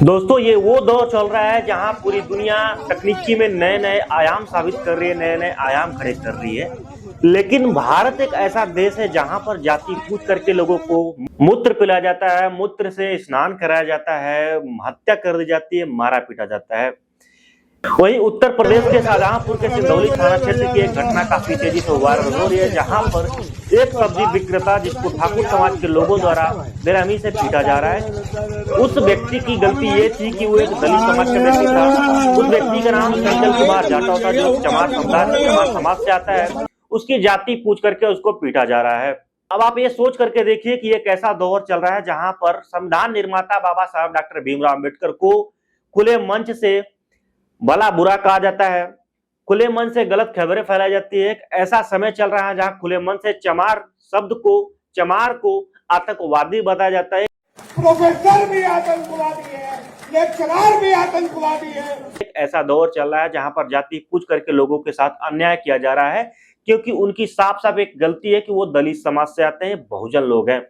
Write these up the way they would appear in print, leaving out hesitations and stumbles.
दोस्तों ये वो दौर चल रहा है जहां पूरी दुनिया तकनीकी में नए नए आयाम साबित कर रही है, नए नए आयाम खड़े कर रही है। लेकिन भारत एक ऐसा देश है जहां पर जाति पूछ करके लोगों को मूत्र पिलाया जाता है, मूत्र से स्नान कराया जाता है, हत्या कर दी जाती है, मारा पीटा जाता है। वहीं उत्तर प्रदेश के शाहजहांपुर के सिंधौली थाना क्षेत्र की एक घटना काफी तेजी से वायरल हो रही है, जहां पर एक सब्जी विक्रेता जिसको ठाकुर समाज के लोगों द्वारा बेरहमी से पीटा जा रहा है। उस व्यक्ति की गलती ये थी कि वो एक दलित समाज का व्यक्ति था। उस व्यक्ति का नाम चंचल कुमार जाटव था, जो चमार समाज से आता है। उसकी जाति पूछ करके उसको पीटा जा रहा है। अब आप ये सोच करके देखिए कि एक ऐसा दौर चल रहा है जहां पर संविधान निर्माता बाबा साहब डॉक्टर भीमराव अम्बेडकर को खुले मंच से भला बुरा कहा जाता है, खुले मन से गलत खबरें फैलाई जाती है। एक ऐसा समय चल रहा है जहां खुले मन से चमार को आतंकवादी बताया जाता है। प्रोफेसर भी आतंकवादी है, लेक्चरर भी आतंकवादी है। एक ऐसा दौर चल रहा है जहां पर जाति पूछ करके लोगों के साथ अन्याय किया जा रहा है, क्योंकि उनकी साफ साफ एक गलती है कि वो दलित समाज से आते हैं, बहुजन लोग हैं।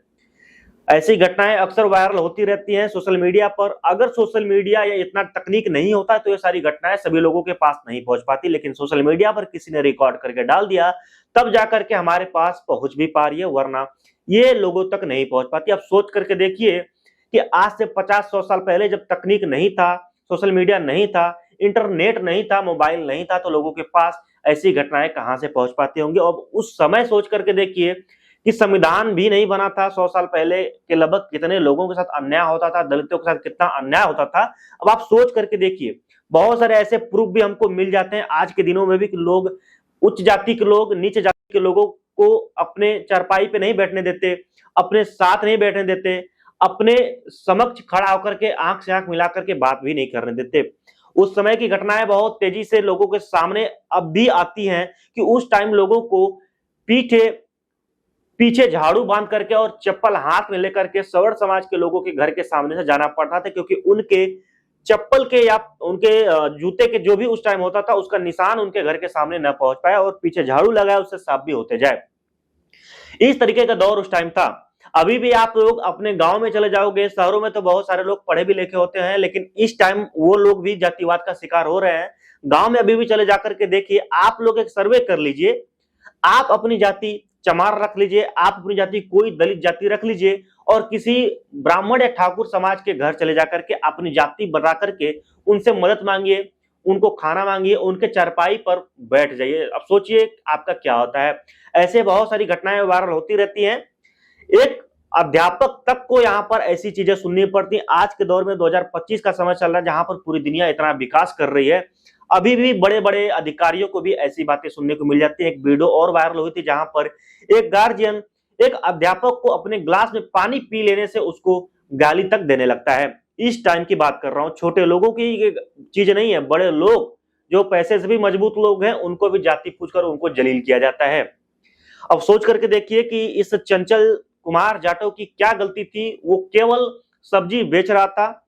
ऐसी घटनाएं अक्सर वायरल होती रहती हैं सोशल मीडिया पर। अगर सोशल मीडिया या इतना तकनीक नहीं होता तो ये सारी घटनाएं सभी लोगों के पास नहीं पहुंच पाती, लेकिन सोशल मीडिया पर किसी ने रिकॉर्ड करके डाल दिया तब जाकर के हमारे पास पहुंच भी पा रही है, वरना ये लोगों तक नहीं पहुंच पाती। अब सोच करके देखिए कि आज से 50-100 साल पहले जब तकनीक नहीं था, सोशल मीडिया नहीं था, इंटरनेट नहीं था, मोबाइल नहीं था, तो लोगों के पास ऐसी घटनाएं कहां से पहुंच पाती होंगी। और उस समय सोच करके देखिए कि संविधान भी नहीं बना था 100 साल पहले के लगभग कितने लोगों के साथ अन्याय होता था, दलितों के साथ कितना अन्याय होता था। अब आप सोच करके देखिए, बहुत सारे ऐसे प्रूफ भी हमको मिल जाते हैं आज के दिनों में भी कि लोग, उच्च जाति के लोग नीचे जाति के लोगों को अपने चारपाई पे नहीं बैठने देते, अपने साथ नहीं बैठने देते, अपने समक्ष खड़ा होकर के आंख से आंख मिला करके बात भी नहीं करने देते। उस समय की घटनाएं बहुत तेजी से लोगों के सामने अब भी आती हैं कि उस टाइम लोगों को पीछे झाड़ू बांध करके और चप्पल हाथ में लेकर के सवर्ण समाज के लोगों के घर के सामने से जाना पड़ता था, क्योंकि उनके चप्पल के या उनके जूते के जो भी उस टाइम होता था उसका निशान उनके घर के सामने न पहुंच पाया और पीछे झाड़ू लगाया उससे साफ भी होते जाए। इस तरीके का दौर उस टाइम था। अभी भी आप लोग अपने गांव में चले जाओगे, शहरों में तो बहुत सारे लोग पढ़े भी लिखे होते हैं, लेकिन इस टाइम वो लोग भी जातिवाद का शिकार हो रहे हैं। गांव में अभी भी चले जाकर के देखिए, आप लोग एक सर्वे कर लीजिए, आप अपनी जाति चमार रख लीजिए, आप अपनी जाति कोई दलित जाति रख लीजिए और किसी ब्राह्मण या ठाकुर समाज के घर चले जाकर के अपनी जाति बता करके उनसे मदद मांगिए, उनको खाना मांगिए, उनके चारपाई पर बैठ जाइए। अब सोचिए आपका क्या होता है। ऐसे बहुत सारी घटनाएं वायरल होती रहती हैं। एक अध्यापक तक को यहाँ पर ऐसी चीजें सुननी पड़ती। आज के दौर में 2025 का समय चल रहा है जहां पर पूरी दुनिया इतना विकास कर रही है, अभी भी बड़े बड़े अधिकारियों को भी ऐसी बातें सुनने को मिल जाती है। एक वीडियो और वायरल हुई थी जहां पर एक गार्जियन एक अध्यापक को अपने ग्लास में पानी पी लेने से उसको गाली तक देने लगता है। इस टाइम की बात कर रहा हूं, छोटे लोगों की चीज नहीं है, बड़े लोग जो पैसे से भी मजबूत लोग हैं उनको भी जाति पूछकर उनको जलील किया जाता है। अब सोच करके देखिए कि इस चंचल कुमार जाटव की क्या गलती थी। वो केवल सब्जी बेच रहा था,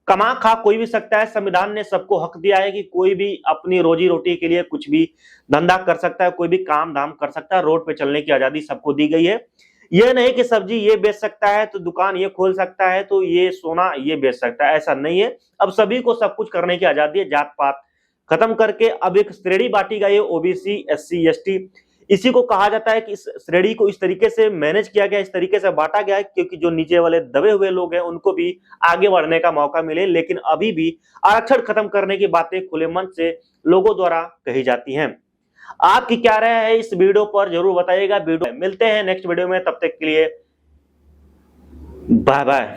कमा खा कोई भी सकता है। संविधान ने सबको हक दिया है कि कोई भी अपनी रोजी रोटी के लिए कुछ भी धंधा कर सकता है, कोई भी काम धाम कर सकता है। रोड पे चलने की आजादी सबको दी गई है। यह नहीं कि सब्जी ये बेच सकता है तो दुकान ये खोल सकता है तो ये सोना ये बेच सकता है, ऐसा नहीं है। अब सभी को सब कुछ करने की आजादी है। जात पात खत्म करके अब एक श्रेणी बांटी गई है, ओबीसी, एससी, एसटी। इसी को कहा जाता है कि इस श्रेणी को इस तरीके से मैनेज किया गया, इस तरीके से बांटा गया है क्योंकि जो नीचे वाले दबे हुए लोग हैं उनको भी आगे बढ़ने का मौका मिले। लेकिन अभी भी आरक्षण खत्म करने की बातें खुले मन से लोगों द्वारा कही जाती हैं। आपकी क्या राय है इस वीडियो पर जरूर बताइएगा। वीडियो मिलते हैं नेक्स्ट वीडियो में, तब तक के लिए बाय बाय।